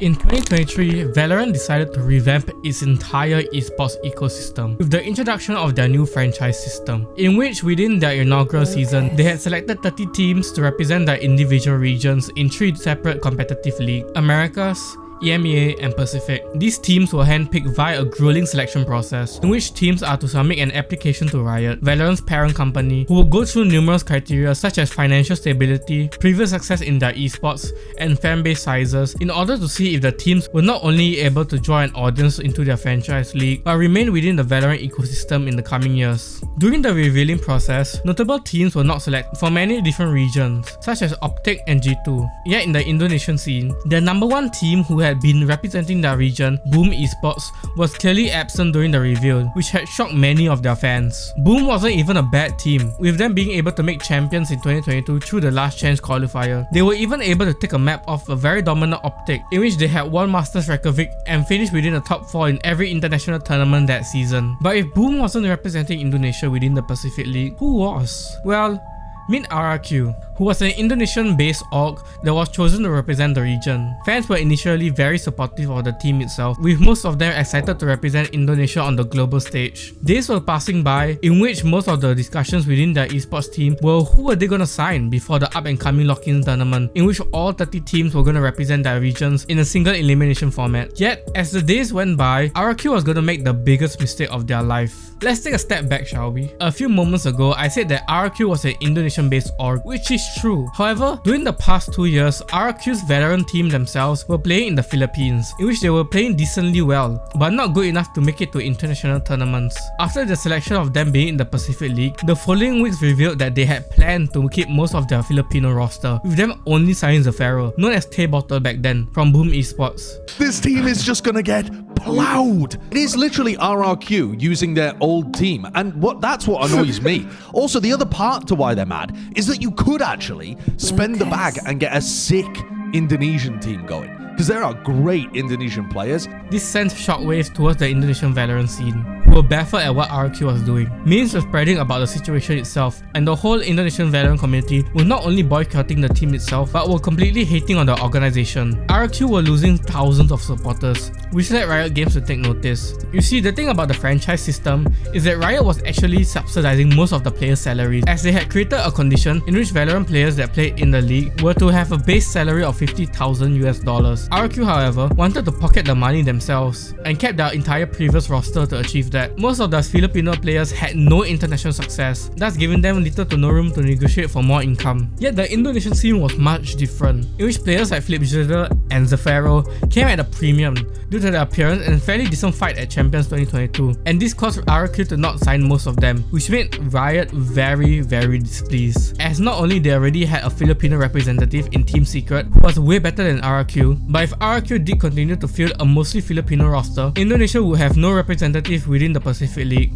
In 2023, Valorant decided to revamp its entire esports ecosystem with the introduction of their new franchise system, in which within their inaugural season, they had selected 30 teams to represent their individual regions in 3 separate competitive leagues: Americas, EMEA, and Pacific. These teams were handpicked via a grueling selection process, in which teams are to submit an application to Riot, Valorant's parent company, who will go through numerous criteria such as financial stability, previous success in their esports, and fanbase sizes in order to see if the teams were not only able to draw an audience into their franchise league, but remain within the Valorant ecosystem in the coming years. During the revealing process, notable teams were not selected from many different regions, such as Optic and G2. Yet in the Indonesian scene, the number one team who had been representing their region, Boom Esports, was clearly absent during the reveal, which had shocked many of their fans. Boom wasn't even a bad team, with them being able to make champions in 2022 through the last chance qualifier. They were even able to take a map of a very dominant Optic, in which they had won Masters Reykjavik and finished within the top 4 in every international tournament that season. But if Boom wasn't representing Indonesia within the Pacific League, who was? Well, meet RRQ, who was an Indonesian-based org that was chosen to represent the region. Fans were initially very supportive of the team itself, with most of them excited to represent Indonesia on the global stage. Days were passing by, in which most of the discussions within their esports team were who were they gonna sign before the up-and-coming lock-in tournament, in which all 30 teams were gonna represent their regions in a single elimination format. Yet, as the days went by, RRQ was gonna make the biggest mistake of their life. Let's take a step back, shall we? A few moments ago, I said that RRQ was an Indonesian-based org, which is true. However, during the past 2 years, RRQ's Valorant team themselves were playing in the Philippines, in which they were playing decently well, but not good enough to make it to international tournaments. After the selection of them being in the Pacific League, the following weeks revealed that they had planned to keep most of their Filipino roster, with them only signing Zafiro, known as Tay Bottle back then, from Boom Esports. This team is just gonna get plowed. It is literally RRQ using their old team, and that's what annoys me. Also, the other part to why they're mad is that you could actually spend the bag and get a sick Indonesian team going, because there are great Indonesian players. This sent shockwaves towards the Indonesian Valorant scene, who were baffled at what RRQ was doing. Memes were spreading about the situation itself, and the whole Indonesian Valorant community were not only boycotting the team itself, but were completely hating on the organization. RRQ were losing thousands of supporters, which led Riot Games to take notice. You see, the thing about the franchise system is that Riot was actually subsidizing most of the players' salaries, as they had created a condition in which Valorant players that played in the league were to have a base salary of $50,000 US. RRQ, however, wanted to pocket the money themselves and kept their entire previous roster to achieve that. Most of the Filipino players had no international success, thus giving them little to no room to negotiate for more income. Yet the Indonesian scene was much different, in which players like Flipjitter and Zafiro came at a premium due to their appearance and fairly decent fight at Champions 2022, and this caused RRQ to not sign most of them, which made Riot very displeased, as not only they already had a Filipino representative in Team Secret who was way better than RRQ, but if RRQ did continue to field a mostly Filipino roster, Indonesia would have no representative within the Pacific League.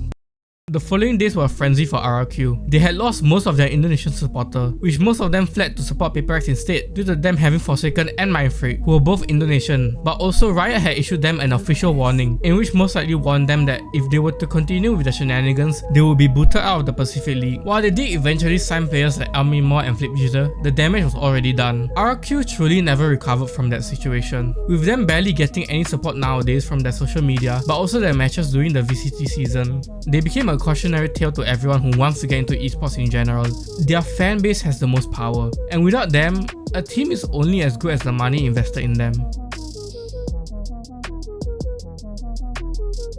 The following days were a frenzy for RRQ. They had lost most of their Indonesian supporters, which most of them fled to support PaperX instead due to them having Forsaken and Mindfreak, who were both Indonesian. But also Riot had issued them an official warning, in which most likely warned them that if they were to continue with the shenanigans, they would be booted out of the Pacific League. While they did eventually sign players like Almimor and Flipjitter, the damage was already done. RRQ truly never recovered from that situation, with them barely getting any support nowadays from their social media, but also their matches during the VCT season. They became a cautionary tale to everyone who wants to get into esports in general. Their fan base has the most power, and without them, a team is only as good as the money invested in them.